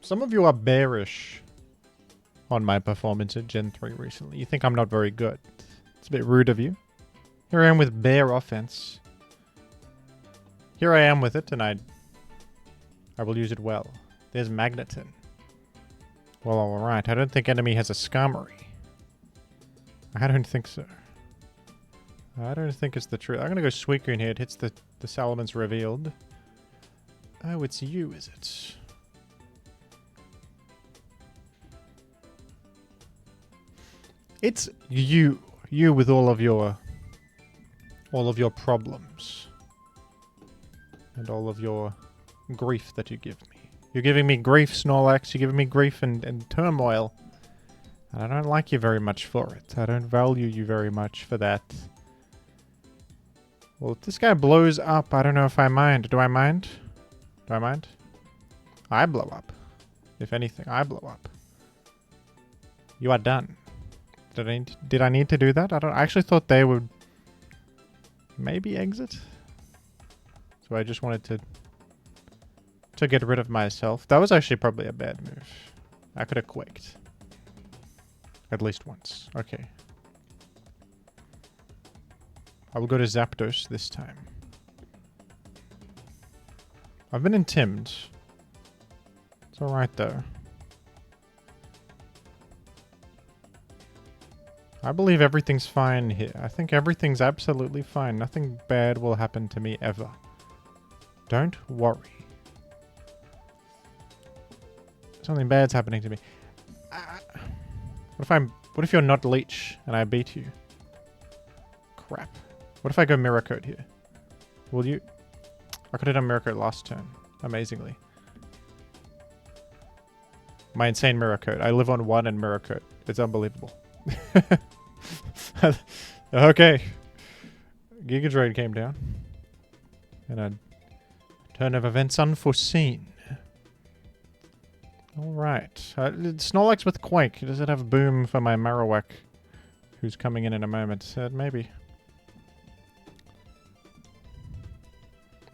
Some of you are bearish on my performance at Gen 3 recently. You think I'm not very good. It's a bit rude of you. Here I am with bare offense. Here I am with it, and I will use it well. There's Magneton. Well, alright. I don't think enemy has a Skarmory. I don't think so. I don't think it's the truth. I'm gonna go Suicune here. It hits the Salamence revealed. Oh, it's you, is it? It's you. You with all of your problems. And all of your grief that you give me. You're giving me grief, Snorlax. You're giving me grief and turmoil. And I don't like you very much for it. I don't value you very much for that. Well, if this guy blows up, I don't know if I mind. Do I mind? Do I mind? I blow up. If anything, I blow up. You are done. Did I need to do that? I actually thought they would maybe exit. So I just wanted to get rid of myself. That was actually probably a bad move. I could have quaked. At least once. Okay. I will go to Zapdos this time. I've been intimed. It's alright though. I believe everything's fine here. I think everything's absolutely fine. Nothing bad will happen to me ever. Don't worry. Something bad's happening to me. What if you're not Leech and I beat you? Crap. What if I go Mirror Coat here? Will you? I could have done Mirror Coat last turn. Amazingly. My insane Mirror Coat. I live on 1 and Mirror Coat. It's unbelievable. Okay. Giga Drain came down. And a turn of events unforeseen. Alright. Snorlax with Quake. Does it have Boom for my Marowak? Who's coming in a moment? Maybe.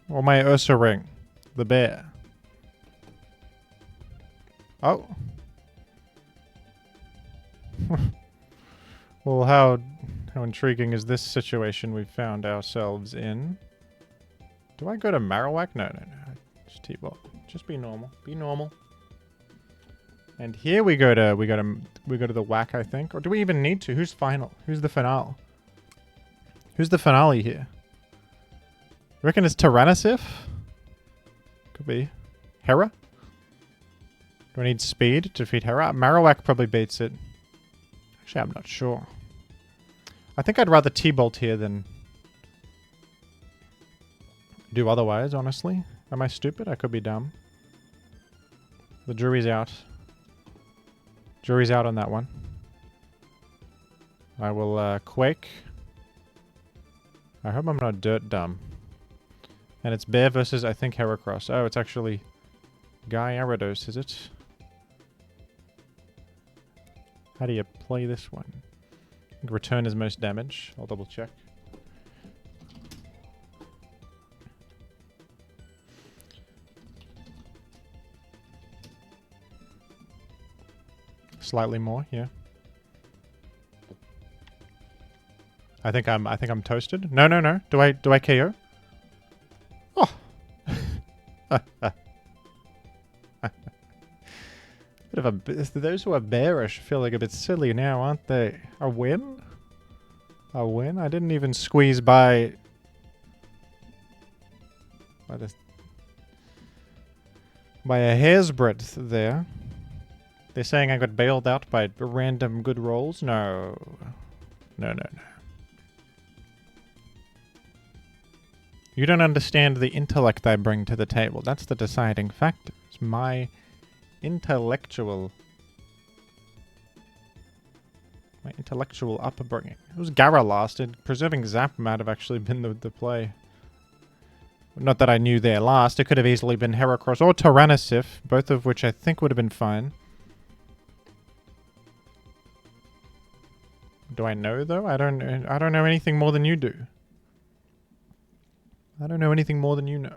Or my Ursaring. The bear. Oh. Well, how intriguing is this situation we've found ourselves in? Do I go to Marowak? No. Just T-Bot. Just be normal. Be normal. And here we go to the whack, I think. Or do we even need to? Who's final? Who's the finale? Who's the finale here? You reckon it's Tyrannisif? Could be. Hera? Do I need speed to defeat Hera? Marowak probably beats it. Actually, I'm not sure. I think I'd rather T-Bolt here than do otherwise, honestly. Am I stupid? I could be dumb. The jury's out. Jury's out on that one. I will Quake. I hope I'm not dirt dumb. And it's Bear versus, I think, Heracross. Oh, it's actually Gyarados, is it? How do you play this one? I think return is most damage. I'll double check. Slightly more, yeah. I think I'm toasted. No. Do I KO? Oh. Bit of a those who are bearish feel like a bit silly now, aren't they? A win? A win? I didn't even squeeze by a hair's breadth there. They're saying I got bailed out by random good rolls? No. No. You don't understand the intellect I bring to the table. That's the deciding factor. It's my intellectual upbringing. It was Gara last. Preserving Zap might have actually been the play. Not that I knew there last. It could have easily been Heracross or Tyrannisif, both of which I think would have been fine. Do I know though? I don't know anything more than you do. I don't know anything more than you know.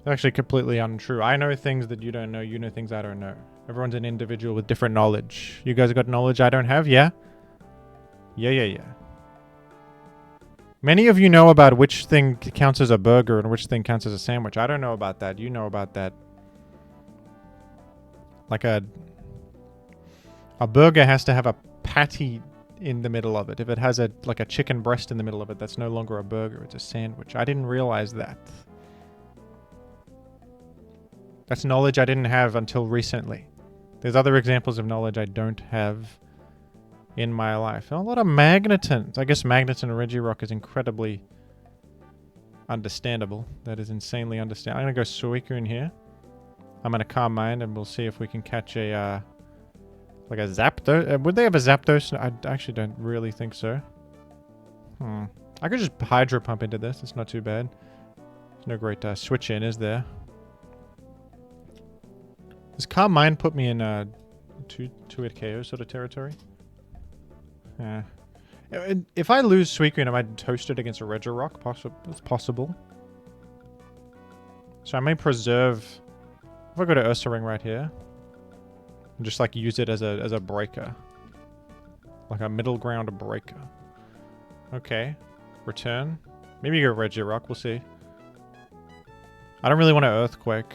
actually completely untrue. I know things that you don't know. You know things I don't know. Everyone's an individual with different knowledge. You guys got knowledge I don't have? Yeah? Yeah. Many of you know about which thing counts as a burger and which thing counts as a sandwich. I don't know about that. You know about that. Like a burger has to have a patty in the middle of it. If it has like a chicken breast in the middle of it, that's no longer a burger. It's a sandwich. I didn't realize that. That's knowledge I didn't have until recently. There's other examples of knowledge I don't have in my life. A lot of Magnetons. I guess Magneton and Regirock is incredibly understandable. That is insanely understandable. I'm going to go Suicune here. I'm going to Calm Mind and we'll see if we can catch a... like a Zapdos? Would they have a Zapdos? I actually don't really think so. I could just Hydro Pump into this. It's not too bad. There's no great switch in, is there? Does Calm Mind put me in two-hit KO sort of territory? Yeah. If I lose Suicune, am I toasted against a Regirock? It's possible. So I may preserve... If I go to Ursaring right here, and just like use it as a breaker. Like a middle ground breaker. Okay. Return. Maybe you go Regirock, we'll see. I don't really want to Earthquake.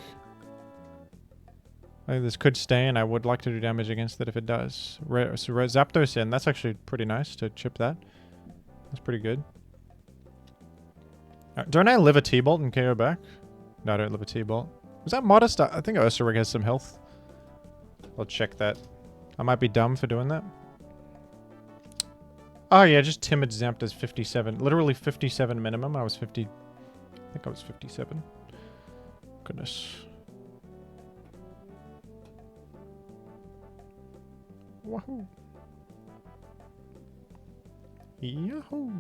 I think this could stay, and I would like to do damage against it if it does. So Zapdos in. That's actually pretty nice to chip that. That's pretty good. Don't I live a T-Bolt and KO back? No, I don't live a T-Bolt. Was that modest? I think Ursaring has some health. I'll check that. I might be dumb for doing that. Oh yeah, just Timid Zamped as 57. Literally 57 minimum. I was 50... I think I was 57. Goodness. Wahoo. Yahoo.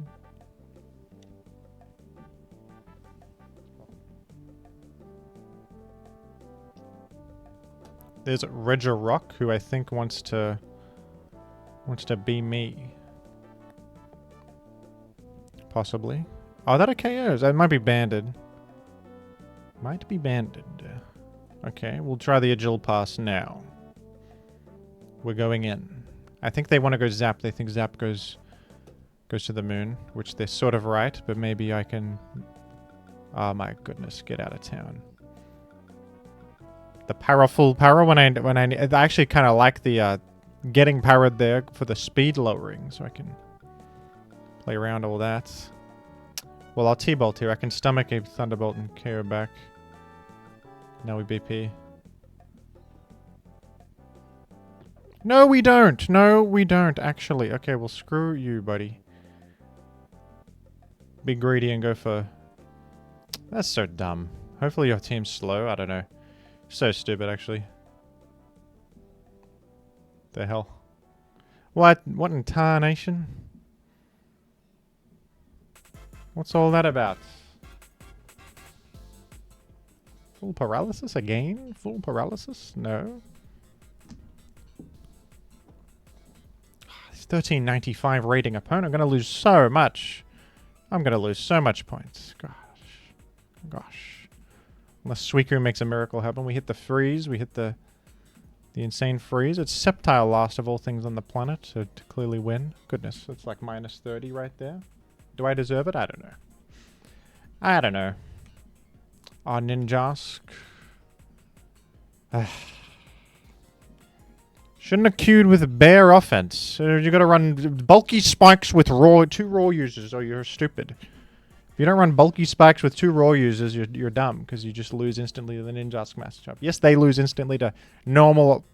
There's Regirock, who I think wants to be me. Possibly. Oh, that a KOs. That might be banded. Might be banded. Okay, we'll try the Agile Pass now. We're going in. I think they want to go Zap. They think Zap goes to the moon, which they're sort of right, but maybe I can... Oh my goodness, get out of town. The full power when I actually kind of like the getting powered there for the speed lowering, so I can play around all that. Well, I'll T-Bolt here. I can stomach a Thunderbolt and KO back. Now we BP. No, we don't. No, we don't, actually. Okay, well, screw you, buddy. Be greedy and go for... That's so dumb. Hopefully your team's slow. I don't know. So stupid, actually. The hell? What? What in tarnation? What's all that about? Full paralysis again? Full paralysis? No. This 1395 rating opponent. I'm going to lose so much. I'm going to lose so much points. Gosh. Unless Suicune makes a miracle happen. We hit the freeze. We hit the insane freeze. It's Sceptile last of all things on the planet to clearly win. Goodness, it's like minus 30 right there. Do I deserve it? I don't know. I don't know. Oh, Ninjask. Shouldn't have queued with bare offense. You gotta run bulky spikes with two raw users or you're stupid. If you don't run bulky spikes with two raw users, you're dumb because you just lose instantly to the Ninjask matchup. Yes, they lose instantly to normal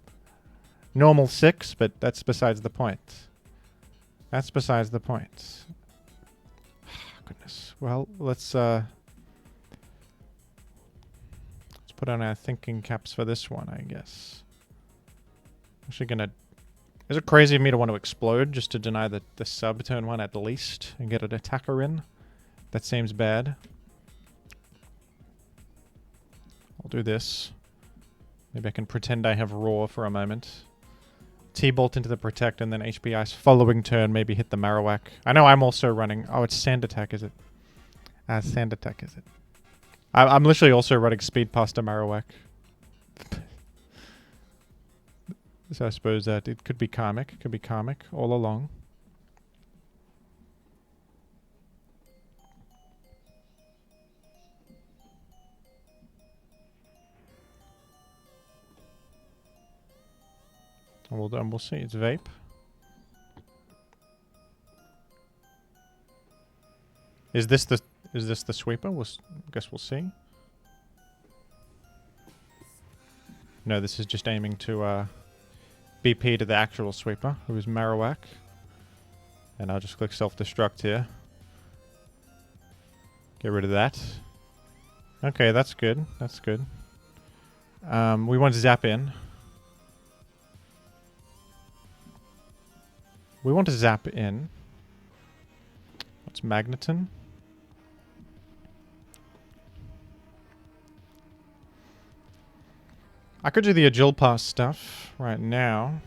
6, but that's besides the point. That's besides the point. Goodness. Well, let's put on our thinking caps for this one, I guess. Actually gonna... Is it crazy of me to want to explode just to deny the sub turn 1 at least and get an attacker in? That seems bad. I'll do this. Maybe I can pretend I have Roar for a moment. T-Bolt into the Protect and then HP Ice following turn, maybe hit the Marowak. I know I'm also running... Oh, it's Sand Attack, is it? Sand Attack, is it? I'm literally also running speed past a Marowak. So I suppose that it could be karmic. It could be karmic all along. And we'll see. It's vape. Is this the sweeper? I guess we'll see. No, this is just aiming to BP to the actual sweeper, who is Marowak. And I'll just click self-destruct here. Get rid of that. Okay, that's good. That's good. We want to zap in. We want to zap in. What's Magneton? I could do the Agile Pass stuff right now.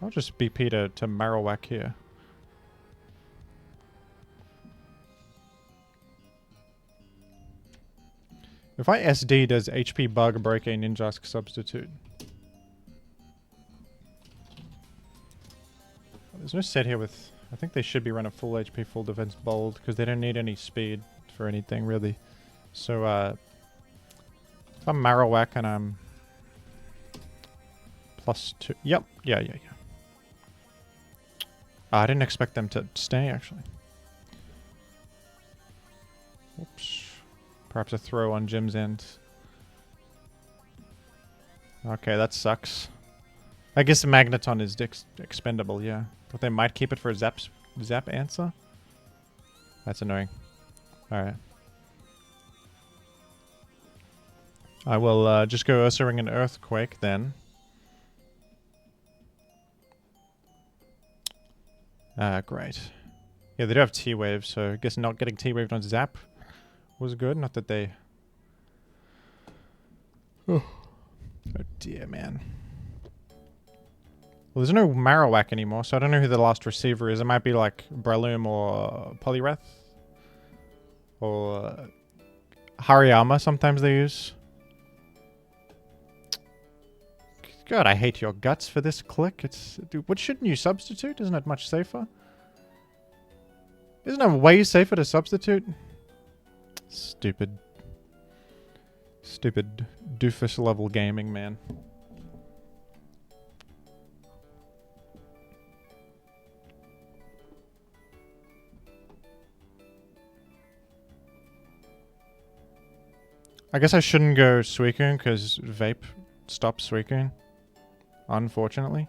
I'll just BP to Marowak here. If I SD, does HP Bug break a Ninjask substitute? There's no set here with... I think they should be running full HP, full defense bold, because they don't need any speed for anything, really. So, if I'm Marowak and I'm... +2... Yep. Yeah. I didn't expect them to stay, actually. Whoops. Perhaps a throw on Jim's end. Okay, that sucks. I guess Magneton is expendable, yeah. But they might keep it for a zap answer? That's annoying. Alright. I will just go Ursaring an Earthquake then. Great. Yeah, they do have T-Wave, so I guess not getting T-Waved on Zap was good. Not that they... Oh dear, man. Well, there's no Marowak anymore, so I don't know who the last receiver is. It might be like Breloom or Poliwrath. Or Hariyama sometimes they use. God, I hate your guts for this click. Dude, what shouldn't you substitute? Isn't it much safer? Isn't it way safer to substitute? Stupid doofus level gaming, man. I guess I shouldn't go Suicune because Vape stops Suicune. Unfortunately.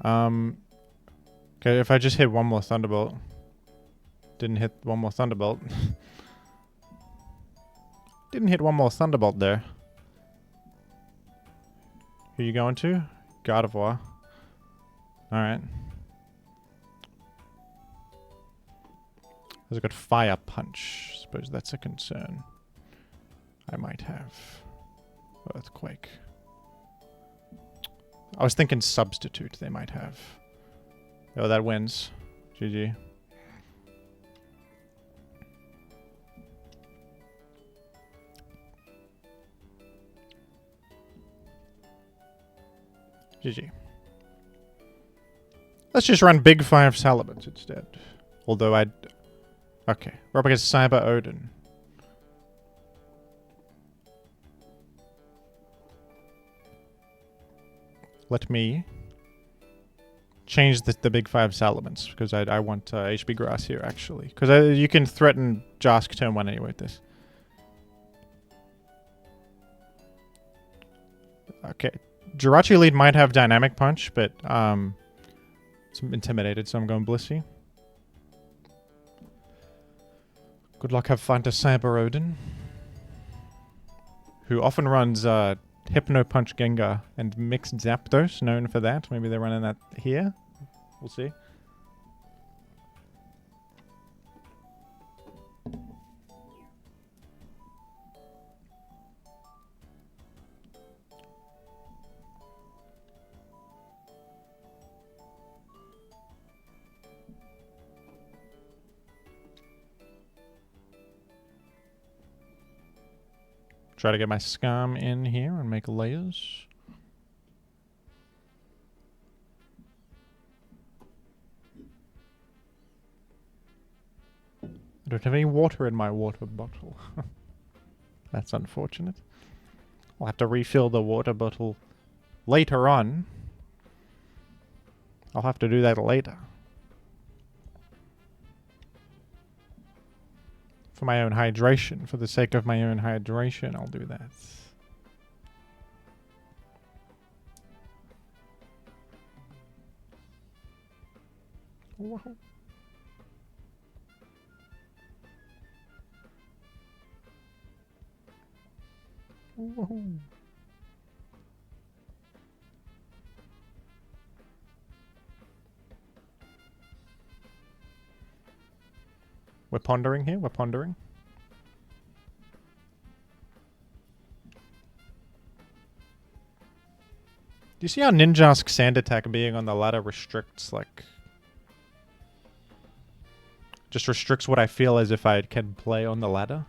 Okay, if I just hit one more Thunderbolt. Didn't hit one more Thunderbolt. Didn't hit one more Thunderbolt there. Who you going to? Gardevoir. Alright. Has it got Fire Punch? Suppose that's a concern. I might have Earthquake. I was thinking Substitute they might have. Oh, that wins. GG. GG. Let's just run Big 5 Salamence instead. Although I'd... Okay. We're up against Cyber Odin. Let me change the Big 5 Salamence, because I want HB Grass here, actually. Because you can threaten Jask turn 1 anyway with this. Okay. Jirachi lead might have Dynamic Punch, but it's intimidated, so I'm going Blissey. Good luck, have fun to Cyber Odin, who often runs Hypno Punch Gengar and Mixed Zapdos, known for that. Maybe they're running that here. We'll see. Try to get my Skarm in here and make layers. I don't have any water in my water bottle. That's unfortunate. I'll have to refill the water bottle later on. I'll have to do that later. For my own hydration. For the sake of my own hydration, I'll do that. Whoa. Whoa. We're pondering here, we're pondering. Do you see how Ninjask Sand Attack being on the ladder restricts, like... just restricts what I feel as if I can play on the ladder?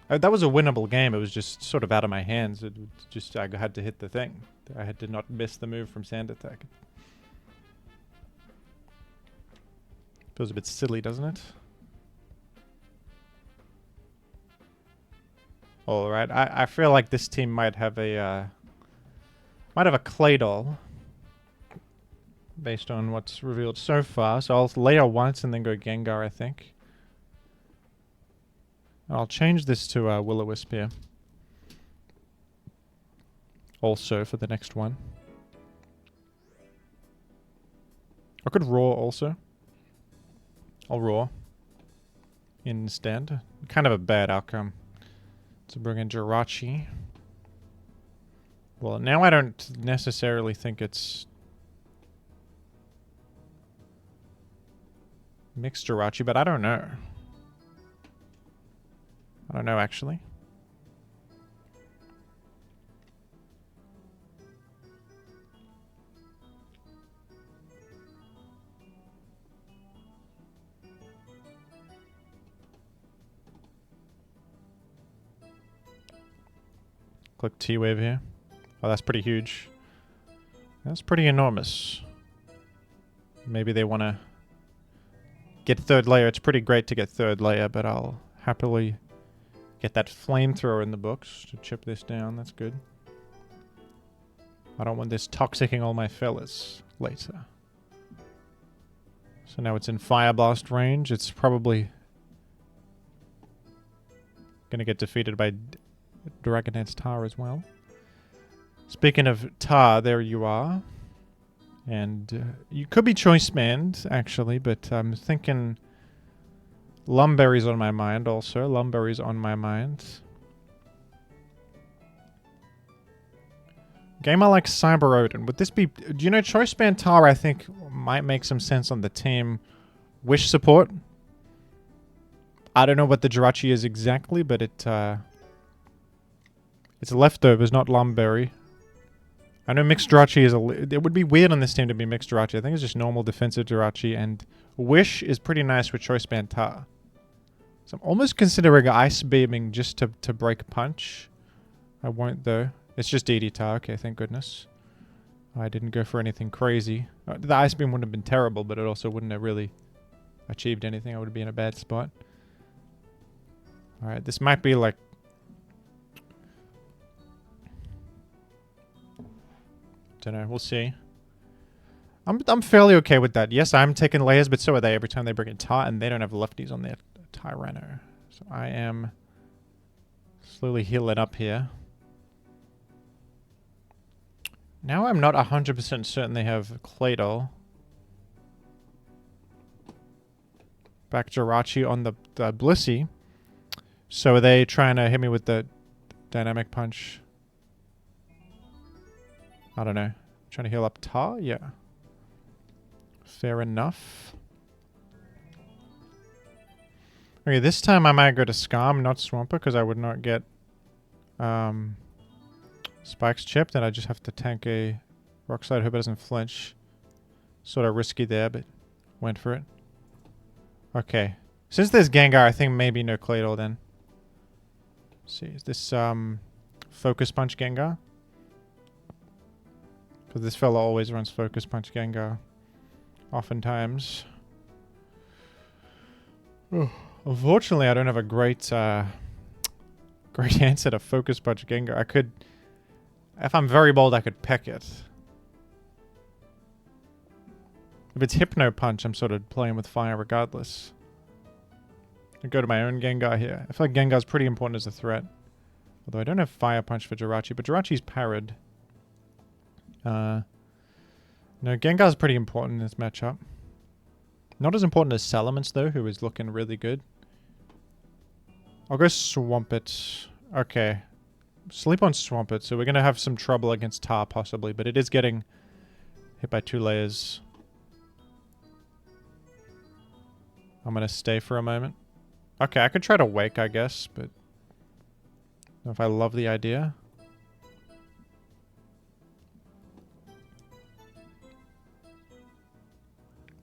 That was a winnable game. It was just sort of out of my hands. It just I had to hit the thing. I had to not miss the move from Sand Attack. Feels a bit silly, doesn't it? All right. I feel like this team might have a Claydol based on what's revealed so far. So I'll layer once and then go Gengar, I think. I'll change this to Will-O-Wisp here. Also for the next one. I could Roar also. I'll Roar instead. Kind of a bad outcome to bring in Jirachi. Well, now I don't necessarily think it's mixed Jirachi, but I don't know. I don't know, actually. Click T-Wave here. Oh, that's pretty huge. That's pretty enormous. Maybe they want to get third layer. It's pretty great to get third layer, but I'll happily get that flamethrower in the books to chip this down. That's good. I don't want this toxicking all my fellas later. So now it's in Fire Blast range. It's probably going to get defeated by Dragonette's Tar as well. Speaking of Tar, there you are. And you could be Choice Band, actually, but I'm thinking Lumberry's on my mind also. Lumberry's on my mind. Gamer like Cyber Odin. Would this be... Do you know Choice Band Tar, I think, might make some sense on the team. Wish support. I don't know what the Jirachi is exactly, but it's leftovers, not Lumberry. I know Mixed Jirachi is it would be weird on this team to be Mixed Jirachi. I think it's just normal defensive Jirachi, and Wish is pretty nice with Choice Band Tar. So I'm almost considering Ice Beaming just to break Punch. I won't though. It's just DD Tar. Okay, thank goodness. I didn't go for anything crazy. The Ice Beam wouldn't have been terrible, but it also wouldn't have really achieved anything. I would be in a bad spot. Alright, this might be like... Don't know, we'll see. I'm fairly okay with that. Yes, I'm taking layers, but so are they every time they bring in Tar, and they don't have lefties on their Tyranitar. So I am slowly healing up here. Now I'm not 100% certain they have Claydol. Back Jirachi on the Blissey. So are they trying to hit me with the Dynamic Punch? I don't know. Trying to heal up Tar? Yeah. Fair enough. Okay, this time I might go to Skarm, not Swampert, because I would not get Spikes chipped, and I just have to tank a Rock Slide. Hope it doesn't flinch. Sort of risky there, but went for it. Okay. Since there's Gengar, I think maybe no Claydol then. Let's see, is this Focus Punch Gengar? Because this fella always runs Focus Punch Gengar. Oftentimes. Oh, unfortunately, I don't have a great great answer to Focus Punch Gengar. I could, if I'm very bold, I could peck it. If it's Hypno Punch, I'm sort of playing with fire regardless. I go to my own Gengar here. I feel like Gengar's pretty important as a threat. Although I don't have Fire Punch for Jirachi, but Jirachi's parried. No, Gengar's pretty important in this matchup. Not as important as Salamence, though, who is looking really good. I'll go Swampert. Okay. Sleep on Swampert, so we're going to have some trouble against Tar, possibly, but it is getting hit by 2 layers. I'm going to stay for a moment. Okay, I could try to Wake, I guess, but I don't know if I love the idea.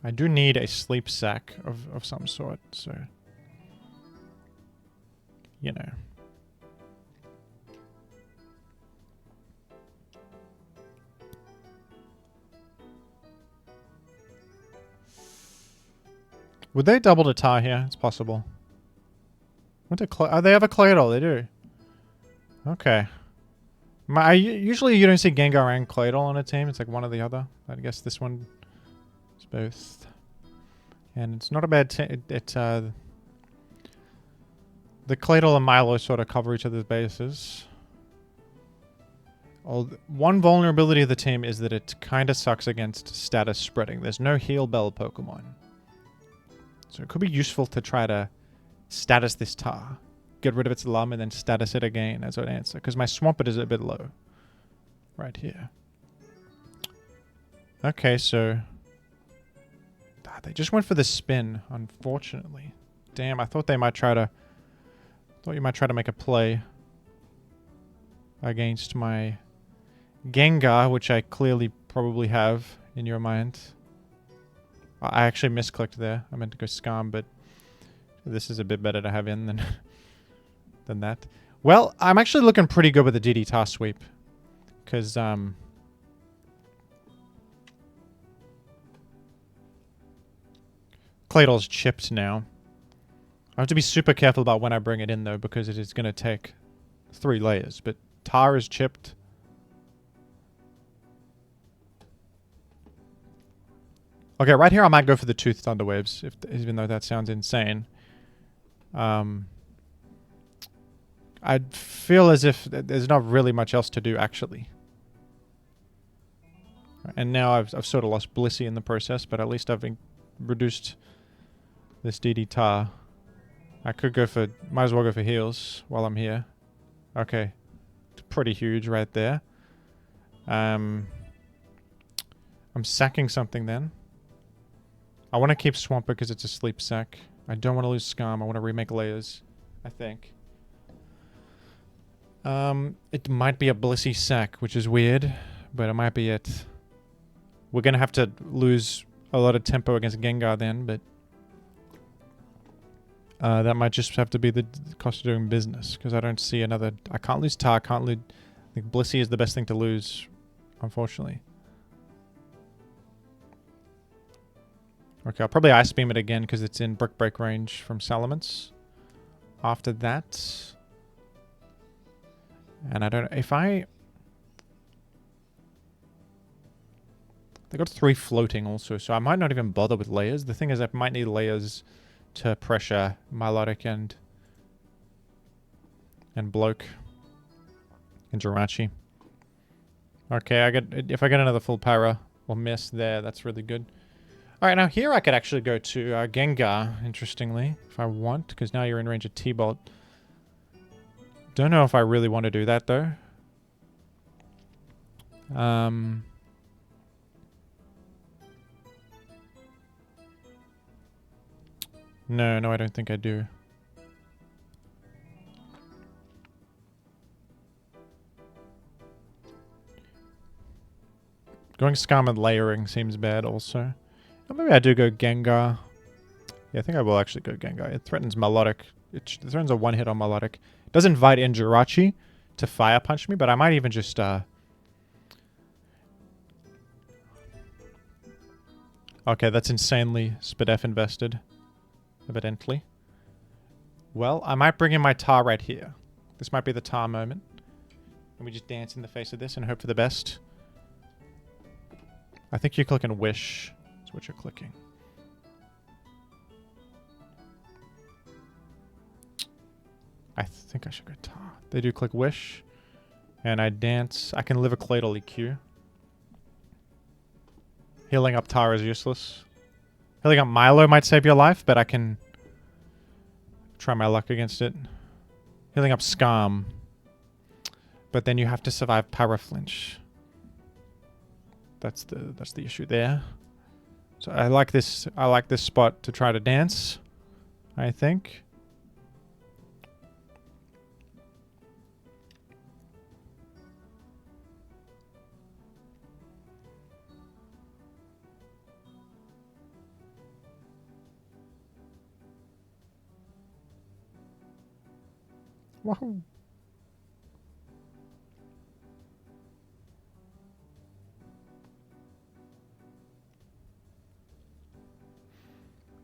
I do need a sleep sack of some sort, so... You know. Would they double to Tar here? It's possible. Oh, they have a Claydol. They do. Okay. Usually you don't see Gengar and Claydol on a team. It's like one or the other. I guess this one is both. And it's not a bad team. The Claydol and Milo sort of cover each other's bases. One vulnerability of the team is that it kind of sucks against status spreading. There's no Heal Bell Pokemon. So it could be useful to try to status this Tar. Get rid of its Lum and then status it again as an answer. Because my Swampert is a bit low. Right here. Okay, so... they just went for the spin, unfortunately. Damn, I thought they might try to... Thought you might try to make a play against my Gengar, which I clearly probably have in your mind. I actually misclicked there. I meant to go Skarm, but this is a bit better to have in than that. Well, I'm actually looking pretty good with the DD Tar sweep. Because, Claydol's chipped now. I have to be super careful about when I bring it in, though, because it is going to take 3 layers. But Tar is chipped. Okay, right here I might go for the Toothed Thunderwaves, even though that sounds insane. I feel as if there's not really much else to do, actually. And now I've sort of lost Blissey in the process, but at least I've reduced this DD Tar. I could go for... Might as well go for heals while I'm here. Okay. It's pretty huge right there. I'm sacking something then. I want to keep Swampert because it's a sleep sack. I don't want to lose Skarm. I want to remake layers, I think. It might be a Blissey sack, which is weird, but it might be it. We're going to have to lose a lot of tempo against Gengar then, but... that might just have to be the cost of doing business, because I don't see another... I can't lose Tar, can't lose... I think Blissey is the best thing to lose, unfortunately. Okay, I'll probably Ice Beam it again, because it's in Brick Break range from Salamence. After that... And I don't know, if I... They got 3 floating also, so I might not even bother with layers. The thing is, I might need layers to pressure Milotic and Bloke and Jirachi. Okay, if I get another full para or miss there, that's really good. Alright, now here I could actually go to Gengar, interestingly, if I want, because now you're in range of T-Bolt. Don't know if I really want to do that, though. No, I don't think I do. Going Skarm and layering seems bad also. Or maybe I do go Gengar. Yeah, I think I will actually go Gengar. It threatens Milotic. It threatens a 1-hit on Milotic. Does invite in Jirachi to fire punch me, but I might even just okay, that's insanely Spadef invested, evidently. Well, I might bring in my Tar right here. This might be the Tar moment. And we just dance in the face of this and hope for the best. I think you're clicking Wish. That's what you're clicking. I think I should go Tar. They do click Wish. And I dance. I can live a Claydol EQ. Healing up Tar is useless. Healing up Milo might save your life, but I can try my luck against it. Healing up Skarm. But then you have to survive Paraflinch. That's the issue there. So I like this spot to try to dance, I think. Wahoo.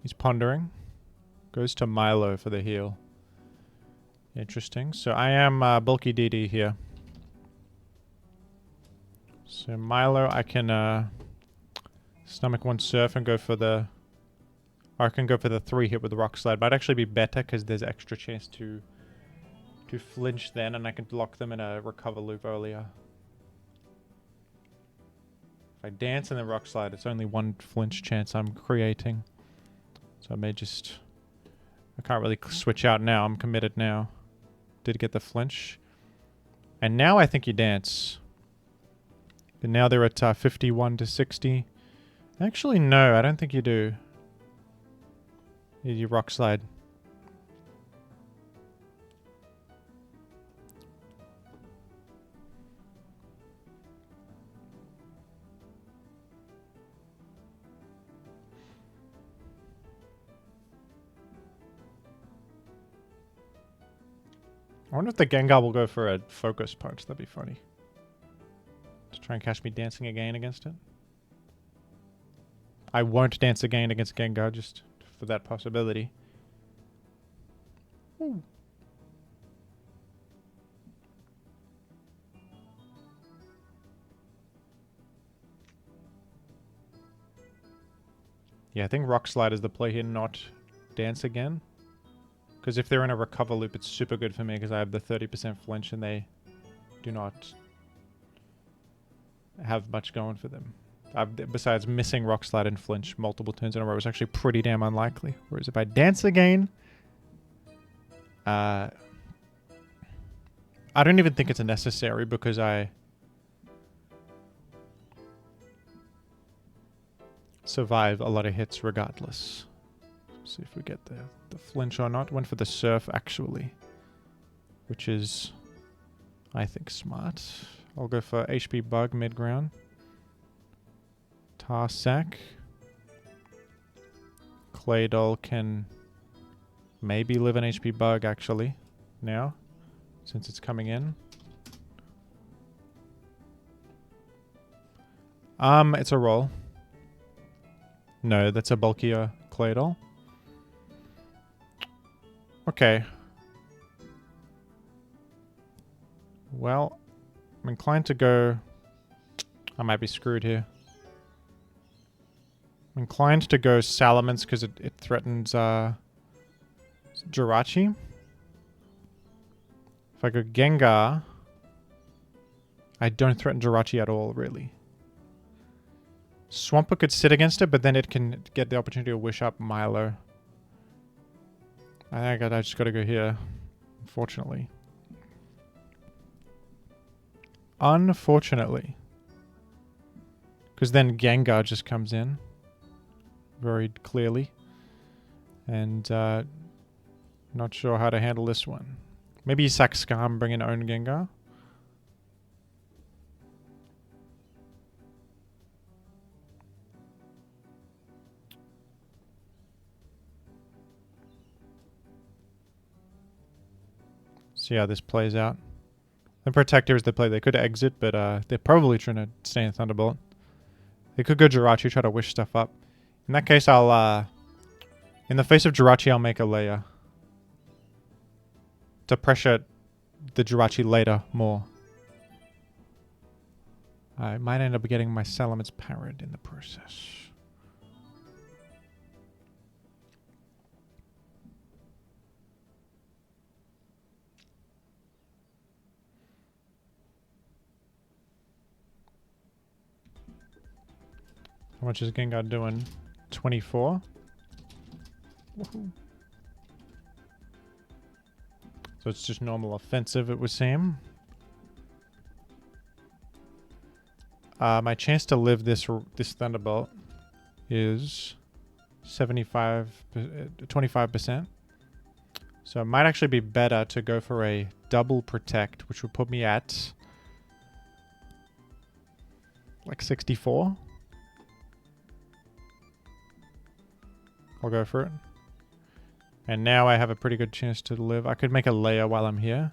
He's pondering. Goes to Milo for the heal. Interesting. So I am bulky DD here. So Milo, I can stomach one surf and go for the... Or I can go for the 3-hit with the Rock Slide. Might actually be better because there's extra chance to flinch then, and I can lock them in a recover loop earlier. If I dance and then Rock Slide, it's only one flinch chance I'm creating. So I may just... I can't really switch out now. I'm committed now. Did get the flinch. And now I think you dance. And now they're at 51 to 60. Actually, no, I don't think you do. You Rock Slide. I wonder if the Gengar will go for a focus punch. That'd be funny. To try and catch me dancing again against it. I won't dance again against Gengar just for that possibility. Ooh. Yeah, I think Rock Slide is the play here, not dance again. Because if they're in a recover loop, it's super good for me because I have the 30% flinch and they do not have much going for them. Besides missing Rock Slide and flinch multiple turns in a row is actually pretty damn unlikely. Whereas if I dance again, I don't even think it's necessary because I survive a lot of hits regardless. See if we get the flinch or not. Went for the surf actually, which is, I think, smart. I'll go for HP Bug mid-ground. Tarsac. Claydol can maybe live an HP Bug actually now, since it's coming in. It's a roll. No, that's a bulkier Claydol. Okay. Well, I'm inclined to go... I might be screwed here. I'm inclined to go Salamence because it threatens Jirachi. If I go Gengar, I don't threaten Jirachi at all, really. Swampert could sit against it, but then it can get the opportunity to wish up Milo. I think I just gotta go here, unfortunately. Unfortunately. Because then Gengar just comes in. Very clearly. And not sure how to handle this one. Maybe you sack Skarm, bring in own Gengar. See how this plays out. The Protectors they play, they could exit, but they're probably trying to stay in Thunderbolt. They could go Jirachi, try to wish stuff up. In that case, I'll, in the face of Jirachi, I'll make a layer. To pressure the Jirachi later more. I might end up getting my Salamence parried in the process. How much is Gengar doing? 24? Woohoo. So it's just normal offensive, it would seem. My chance to live this Thunderbolt is 25%. So it might actually be better to go for a double protect, which would put me at like 64. I'll go for it. And now I have a pretty good chance to live. I could make a layer while I'm here.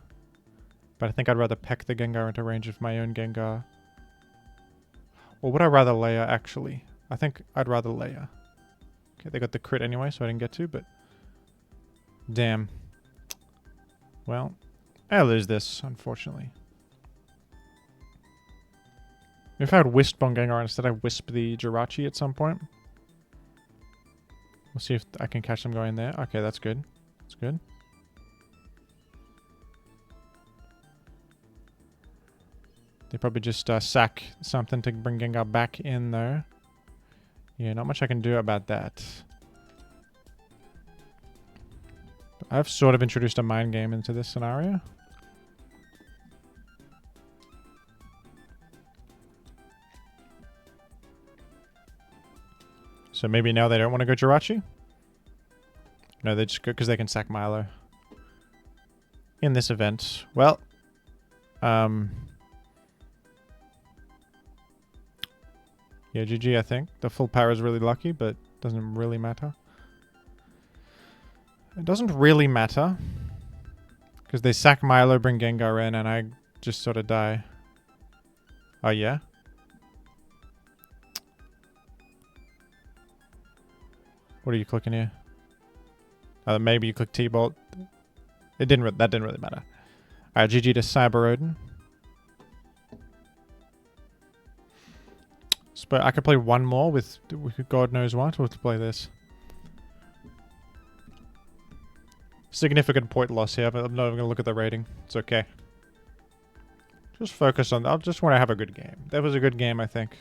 But I think I'd rather peck the Gengar into range of my own Gengar. Or would I rather layer, actually? I think I'd rather layer. Okay, they got the crit anyway, so I didn't get to, but... Damn. Well, I lose this, unfortunately. If I had Wisp on Gengar instead, I Wisp the Jirachi at some point. We'll see if I can catch them going there. Okay, that's good. That's good. They probably just sack something to bring Gengar back in there. Yeah, not much I can do about that. But I've sort of introduced a mind game into this scenario. So maybe now they don't want to go Jirachi? No, they just go because they can sack Milo. In this event. Well, yeah, GG, I think. The full power is really lucky, but doesn't really matter. It doesn't really matter. Because they sack Milo, bring Gengar in, and I just sort of die. Oh, yeah? What are you clicking here? Maybe you click T-Bolt. That didn't really matter. Alright, GG to Cyber Odin. But I could play one more with God knows what. We'll have to play this. Significant point loss here, but I'm not even going to look at the rating. It's okay. Just focus on... I just want to have a good game. That was a good game, I think.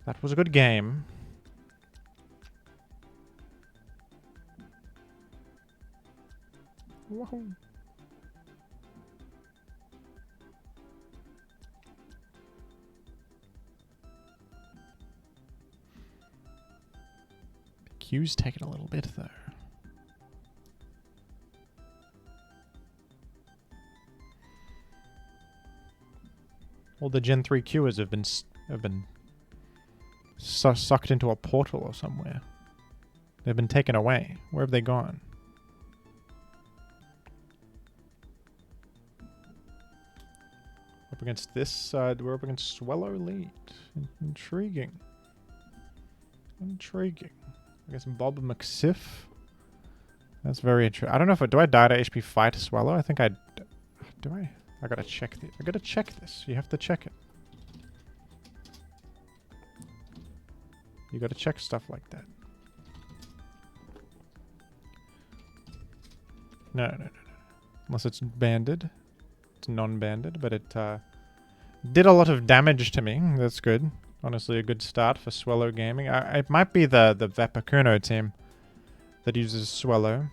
That was a good game. Woohoo. Q's taking a little bit though. All the Gen 3 Qers have been sucked into a portal or somewhere. They've been taken away. Where have they gone? Up against this side, we're up against Swallow Lead. Intriguing. Intriguing. I guess Bob McSiff. That's very interesting. I don't know if do I die to HP fight Swallow? I think I do. I gotta check this. I gotta check this. You have to check it. You gotta check stuff like that. No. Unless it's banded. It's non-banded, but it did a lot of damage to me. That's good. Honestly, a good start for Swallow Gaming. It might be the Vapakuno team that uses Swallow.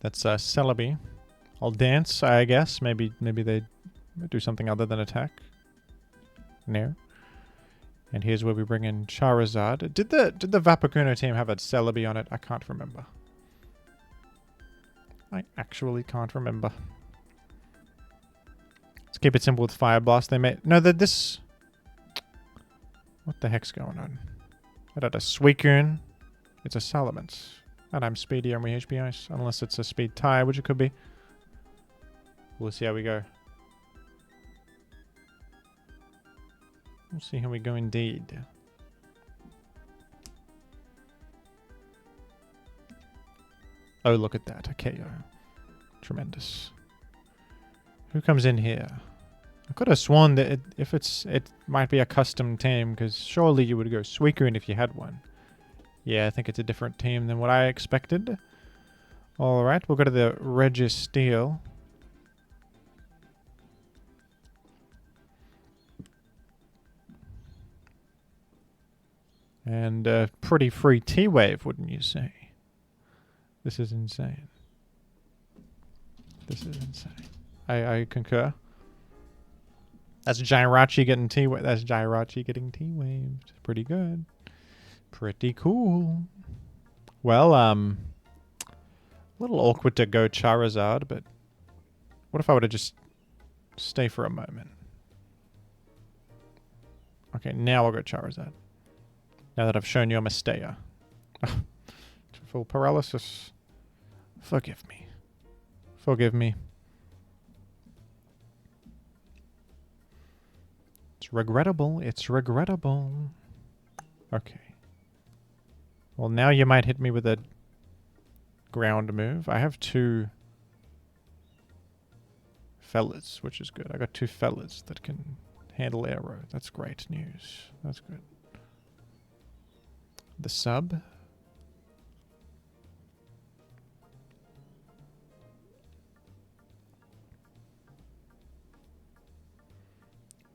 That's Celebi. I'll dance, I guess. Maybe they do something other than attack. No. And here's where we bring in Charizard. Did the Vapakuno team have a Celebi on it? I can't remember. I actually can't remember. Let's keep it simple with Fire Blast. They may... No, this... What the heck's going on? I got a Suicune. It's a Salamence. And I'm speedier and we HP Ice. Unless it's a Speed Tire, which it could be. We'll see how we go. We'll see how we go indeed. Oh, look at that. A KO. Tremendous. Who comes in here? I could have sworn that it might be a custom team, because surely you would go Suicune if you had one. Yeah, I think it's a different team than what I expected. Alright, we'll go to the Registeel. And a pretty free T-Wave, wouldn't you say? This is insane. This is insane. I concur. That's Jirachi getting T-Waved. That's Jirachi getting T-Waved. Pretty good. Pretty cool. Well, a little awkward to go Charizard, but what if I were to just stay for a moment? Okay, now I'll go Charizard. Now that I've shown you I'm a stayer. Full paralysis. Forgive me. Forgive me. It's regrettable. It's regrettable. Okay. Well, now you might hit me with a ground move. I have two fellas, which is good. I got two fellas that can handle arrow. That's great news. That's good. The sub.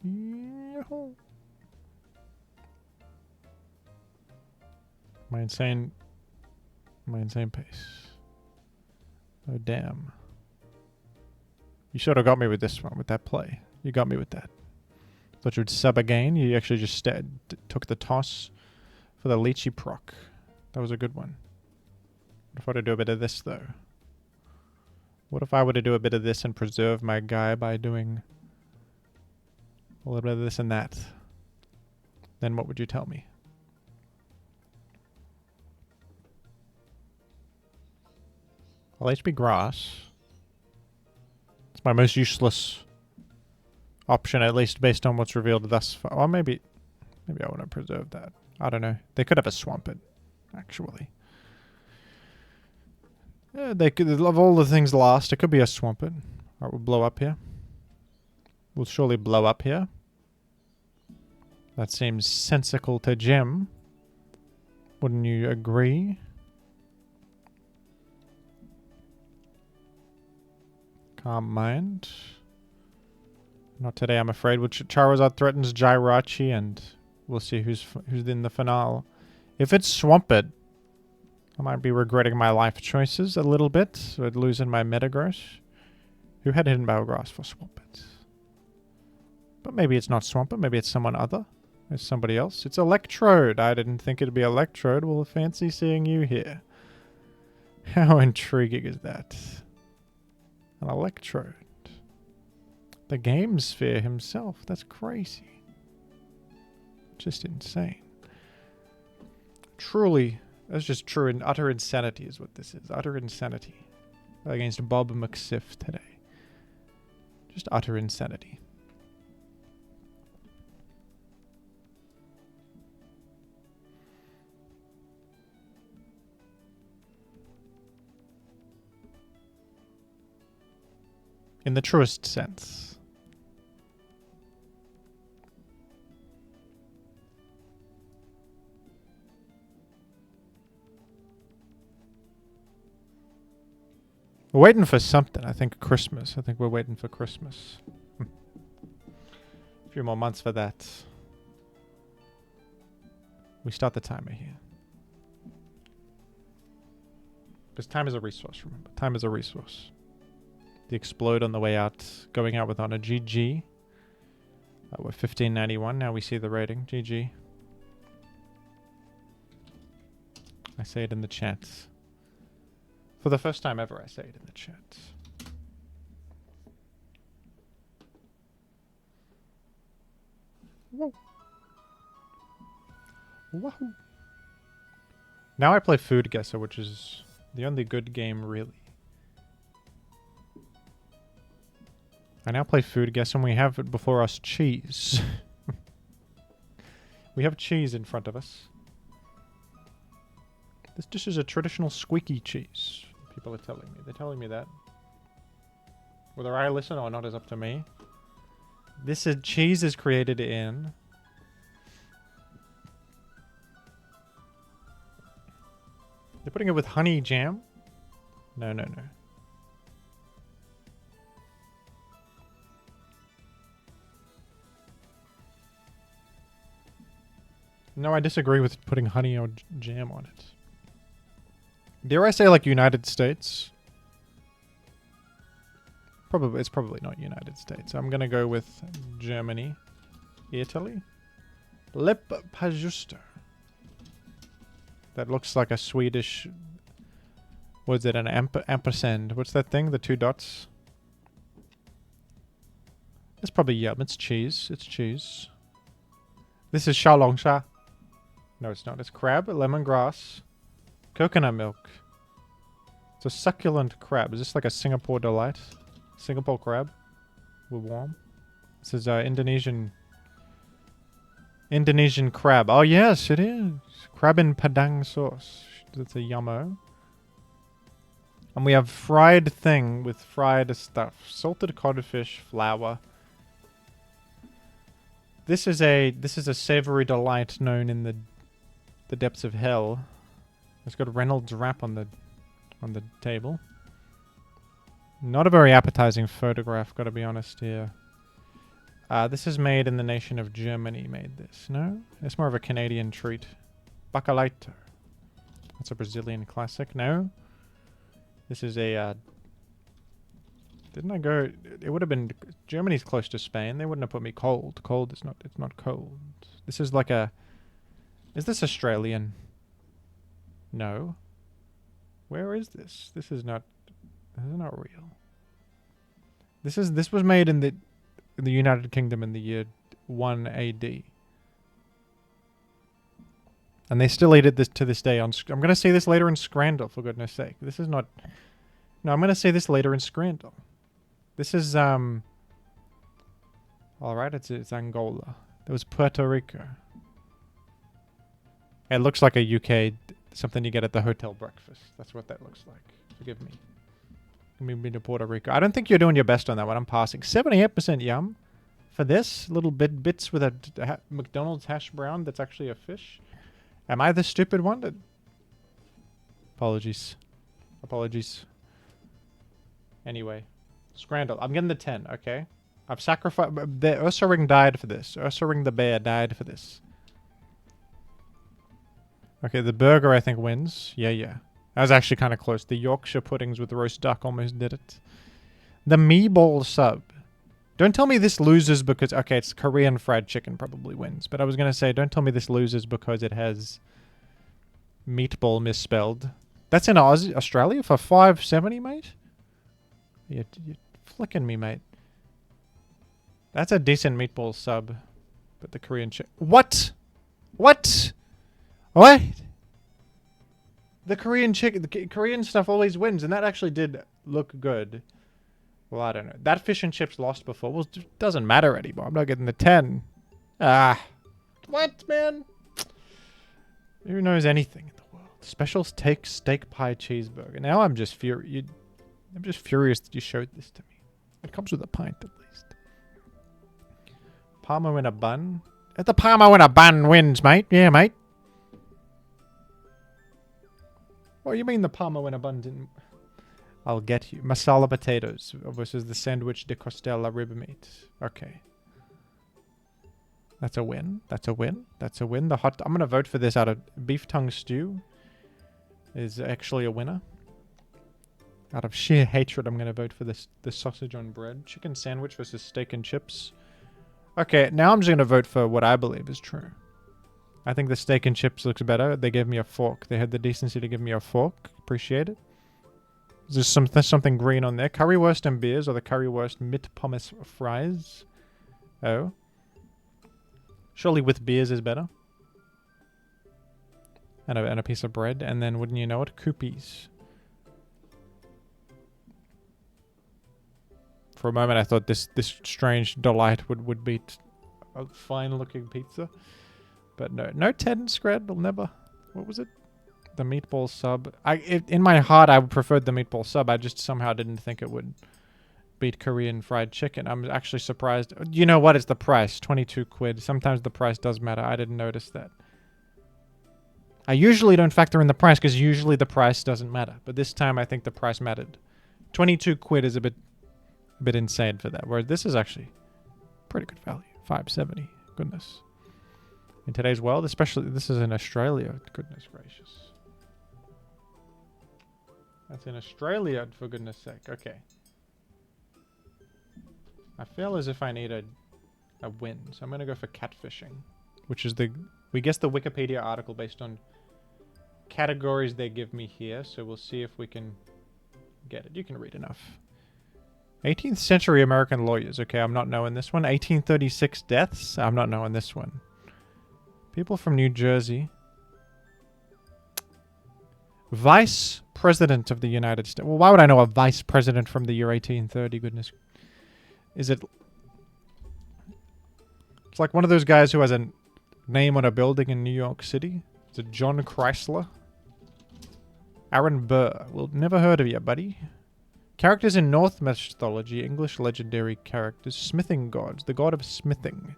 Yahoo. My insane pace. Oh damn. You should have got me with this one, with that play. You got me with that. Thought you would sub again. You actually just took the toss for the Lychee proc. That was a good one. What if I were to do a bit of this though? What if I were to do a bit of this and preserve my guy by doing a little bit of this and that? Then what would you tell me? Well, HP Grass. It's my most useless option, at least based on what's revealed thus far. Well, maybe I want to preserve that. I don't know. They could have a Swampert, actually. Yeah, they could, of all the things lost, it could be a Swampert. Alright, we'll blow up here. We'll surely blow up here. That seems sensical to Jim. Wouldn't you agree? Calm mind. Not today, I'm afraid. Which Charizard threatens Jirachi, and we'll see who's in the finale. If it's Swampert, I might be regretting my life choices a little bit. With losing my Metagross. Who had Hidden Battle Grass for Swampert? But maybe it's not Swampert. Maybe it's someone other. It's somebody else. It's Electrode. I didn't think it'd be Electrode. Well, fancy seeing you here. How intriguing is that? An Electrode. The Game Sphere himself. That's crazy. Just insane. Truly, that's just true and utter insanity is what this is. Utter insanity. Against Bob McSiff today. Just utter insanity. In the truest sense. We're waiting for something. I think Christmas. I think we're waiting for Christmas. A few more months for that. We start the timer here. Because time is a resource, remember. Time is a resource. The Explode on the way out. Going out with on a GG. We're 1591. Now we see the rating. GG. I say it in the chat. For the first time ever, I say it in the chat. Whoa. Wahoo. Now I play FoodGuessr, which is the only good game, really. I now play FoodGuessr, and we have it before us cheese. We have cheese in front of us. This dish is a traditional squeaky cheese. People are telling me. They're telling me that. Whether I listen or not is up to me. This cheese is created in... They're putting it with honey jam? No, no, no. No, I disagree with putting honey or jam on it. Dare I say, like, United States? Probably, it's probably not United States. I'm gonna go with Germany. Italy? Lip Pajuster. That looks like a Swedish... Was it an ampersand? What's that thing? The 2 dots? It's probably yum. It's cheese. It's cheese. This is xiaolongsha. No, it's not. It's crab, lemongrass, coconut milk. It's a succulent crab. Is this like a Singapore delight? Singapore crab? We're warm. This is Indonesian crab. Oh yes, it is. Crab in Padang sauce. That's a yummo. And we have fried thing with fried stuff. Salted codfish, flour. This is a savory delight known in the depths of hell. It's got Reynolds wrap on the table. Not a very appetizing photograph, gotta be honest here. This is made in the nation of Germany, made this. No? It's more of a Canadian treat. Bacalhau. That's a Brazilian classic. No? This is a... Didn't I go... It would have been... Germany's close to Spain. They wouldn't have put me cold. Cold is not... It's not cold. This is like a... Is this Australian? No. Where is this? This is not... This is not real. This was made in the United Kingdom in the year 1 AD. And they still eat it to this day. I'm going to say this later in Scrandle, for goodness sake. This is not... No, I'm going to say this later in Scrandle. This is, Alright, it's Angola. That was Puerto Rico. It looks like a UK... Something you get at the hotel breakfast. That's what that looks like. Forgive me. Maybe to Puerto Rico. I don't think you're doing your best on that one. I'm passing. 78% yum. For this, little bits with a McDonald's hash brown that's actually a fish. Am I the stupid one? Apologies. Apologies. Anyway. Scrandle. I'm getting the 10, okay? I've sacrificed... The Ursaring died for this. Ursaring the bear died for this. Okay, the burger I think wins. Yeah. That was actually kind of close. The Yorkshire puddings with roast duck almost did it. The meatball sub. Don't tell me this loses because... Okay, it's Korean fried chicken probably wins. But I was going to say, don't tell me this loses because it has meatball misspelled. That's in Australia for $5.70, mate? You're flicking me, mate. That's a decent meatball sub. But the Korean chicken... What? What? What? The Korean chicken... The Korean stuff always wins. And that actually did look good. Well, I don't know. That fish and chips lost before. Well, it doesn't matter anymore. I'm not getting the 10. Ah. What, man? Who knows anything in the world? Special steak pie cheeseburger. Now I'm just furious. I'm just furious that you showed this to me. It comes with a pint at least. Parma in a bun. The Parma in a bun wins, mate. Yeah, mate. What do you mean the Parma in a bun didn't... I'll get you. Masala potatoes versus the sandwich de costella rib meat. Okay. That's a win. That's a win. That's a win. I'm going to vote for this out of beef tongue stew. Is actually a winner. Out of sheer hatred, I'm going to vote for this sausage on bread. Chicken sandwich versus steak and chips. Okay, now I'm just going to vote for what I believe is true. I think the steak and chips looks better. They gave me a fork. They had the decency to give me a fork. Appreciate it. There's something green on there. Currywurst and beers, or the currywurst mit pommes fries. Oh. Surely with beers is better. And a piece of bread, and then wouldn't you know it, cookies. For a moment I thought this strange delight would beat a fine looking pizza. But no. No Ted and Scred will never. What was it? The meatball sub. In my heart I preferred the meatball sub. I just somehow didn't think it would beat Korean fried chicken. I'm actually surprised. You know what? It's the price. 22 quid. Sometimes the price does matter. I didn't notice that. I usually don't factor in the price because usually the price doesn't matter. But this time I think the price mattered. 22 quid is a bit insane for that. Whereas this is actually pretty good value. 5.70. Goodness. In today's world, especially this is in Australia. Goodness gracious. That's in Australia, for goodness sake. Okay. I feel as if I need a win. So I'm going to go for catfishing. Which is we guessed the Wikipedia article based on categories they give me here. So we'll see if we can get it. You can read enough. 18th century American lawyers. Okay, I'm not knowing this one. 1836 deaths. I'm not knowing this one. People from New Jersey. Vice President of the United States. Well, why would I know a Vice President from the year 1830? Goodness. Is it... It's like one of those guys who has a name on a building in New York City. Is it John Chrysler? Aaron Burr. Well, never heard of you, buddy. Characters in Norse mythology. English legendary characters. Smithing gods. The god of smithing.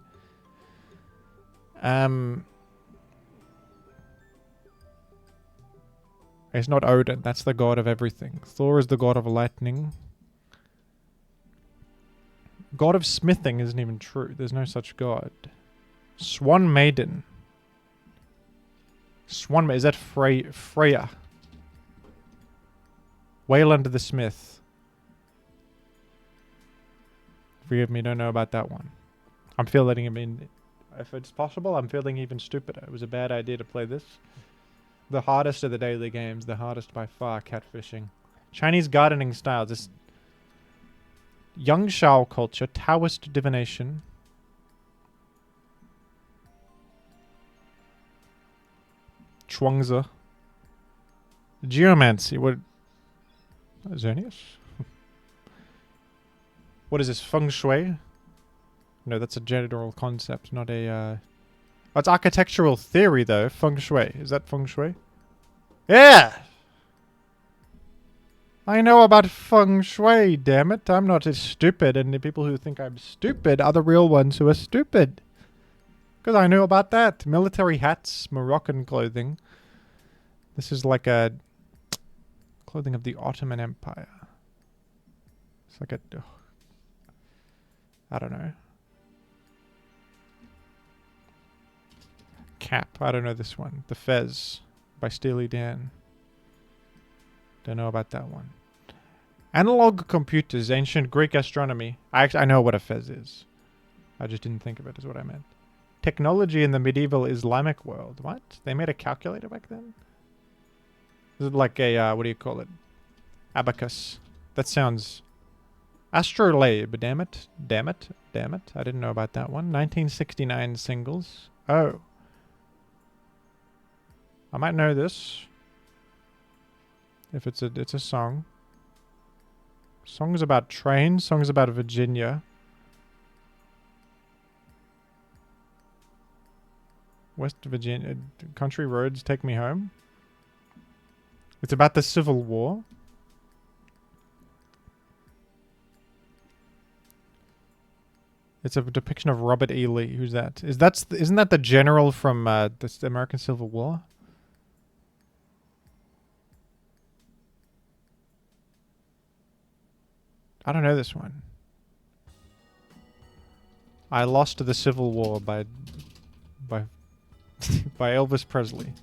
It's not Odin. That's the god of everything. Thor is the god of lightning. God of smithing isn't even true. There's no such god. Swan Maiden. Is that Freya? Wayland the Smith. Forgive me, don't know about that one. I'm feeling, I mean, if it's possible, I'm feeling even stupider. It was a bad idea to play this. The hardest of the daily games. The hardest by far, catfishing. Chinese gardening styles. This Young Shao culture. Taoist divination. Chuangzi. Geomancy. What? Xerneas? What is this? Feng Shui? No, that's a general concept, not a... Oh, it's architectural theory, though. Feng Shui. Is that Feng Shui? Yeah! I know about Feng Shui, damn it. I'm not as stupid, and the people who think I'm stupid are the real ones who are stupid. Because I knew about that. Military hats, Moroccan clothing. This is like a... clothing of the Ottoman Empire. It's like a... Oh, I don't know. Cap. I don't know this one. The Fez by Steely Dan. Don't know about that one. Analog computers. Ancient Greek astronomy. I know what a Fez is. I just didn't think of it, is what I meant. Technology in the medieval Islamic world. What? They made a calculator back then? Is it like a, what do you call it? Abacus. That sounds... Astrolabe. Damn it. Damn it. Damn it. I didn't know about that one. 1969 singles. Oh. I might know this. If it's a song. Songs about trains. Songs about Virginia. West Virginia. Country Roads Take Me Home. It's about the Civil War. It's a depiction of Robert E. Lee. Who's that? Isn't that the general from the American Civil War? I don't know this one. I Lost the Civil War by by Elvis Presley.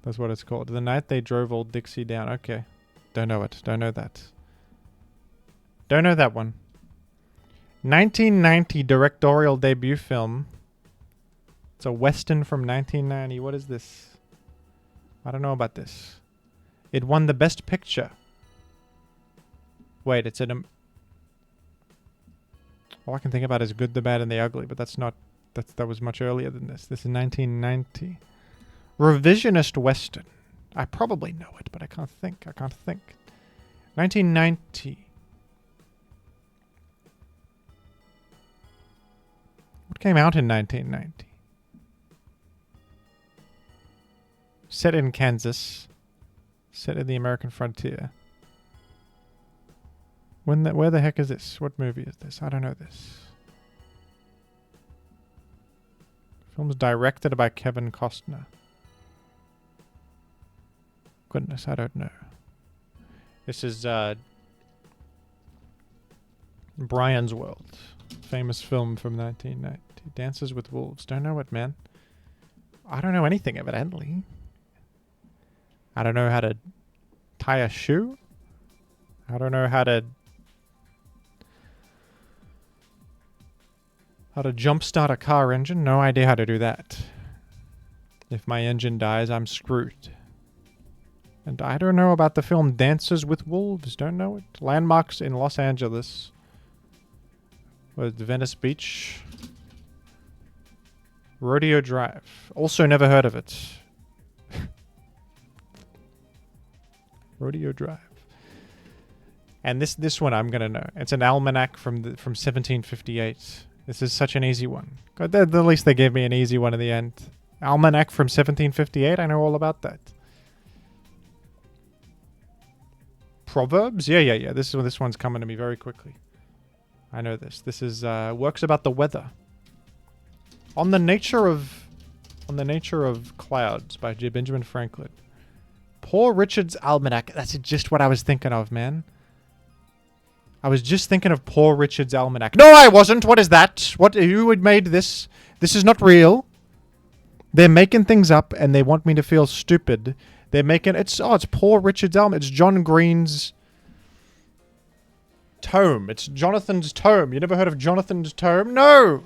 That's what it's called. The Night They Drove Old Dixie Down. Okay. Don't know it. Don't know that. Don't know that one. 1990 directorial debut film. It's a Western from 1990. What is this? I don't know about this. It won the Best Picture. Wait, it's an... all I can think about is Good, the Bad, and the Ugly, but that's not... that was much earlier than this. This is 1990. Revisionist Western. I probably know it, but I can't think. 1990. What came out in 1990? Set in Kansas. Set in the American frontier. Where the heck is this? What movie is this? I don't know this. Film's directed by Kevin Costner. Goodness, I don't know. This is Brian's World. Famous film from 1990. Dances with Wolves. Don't know it, man. I don't know anything, evidently. I don't know how to tie a shoe. I don't know how to jumpstart a car engine. No idea how to do that. If my engine dies, I'm screwed. And I don't know about the film Dances with Wolves. Don't know it. Landmarks in Los Angeles. With Venice Beach. Rodeo Drive. Also never heard of it. Rodeo Drive. And this one I'm gonna know. It's an almanac from 1758. This is such an easy one. At least they gave me an easy one in the end. Almanac from 1758. I know all about that. Proverbs? Yeah. This one's coming to me very quickly. I know this. This is works about the weather. On the Nature of Clouds by Benjamin Franklin. Poor Richard's Almanac. That's just what I was thinking of, man. I was just thinking of Poor Richard's Almanac. No, I wasn't. What is that? Who had made this? This is not real. They're making things up and they want me to feel stupid. They're making it's Poor Richard's Almanac. It's John Green's tome. It's Jonathan's tome. You never heard of Jonathan's tome? No.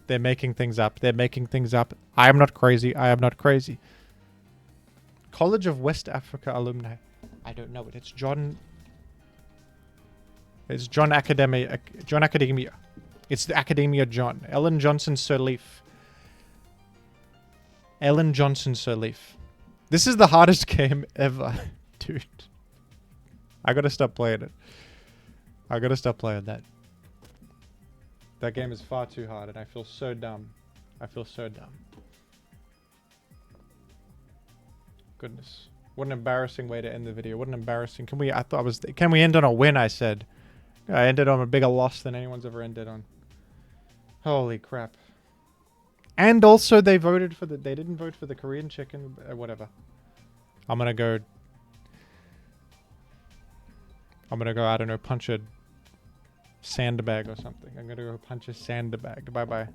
They're making things up. They're making things up. I am not crazy. I am not crazy. College of West Africa alumni. I don't know it. It's John Academia. John Academia. It's the Academia John. Ellen Johnson Sirleaf. Ellen Johnson Sirleaf. This is the hardest game ever. Dude. I gotta stop playing it. I gotta stop playing that. That game is far too hard and I feel so dumb. I feel so dumb. Goodness. What an embarrassing way to end the video. What an embarrassing... Can we end on a win, I said. I ended on a bigger loss than anyone's ever ended on. Holy crap. And also they voted for they didn't vote for the Korean chicken, whatever. I'm gonna go, I don't know, punch a sandbag or something. I'm gonna go punch a sandbag. Bye-bye.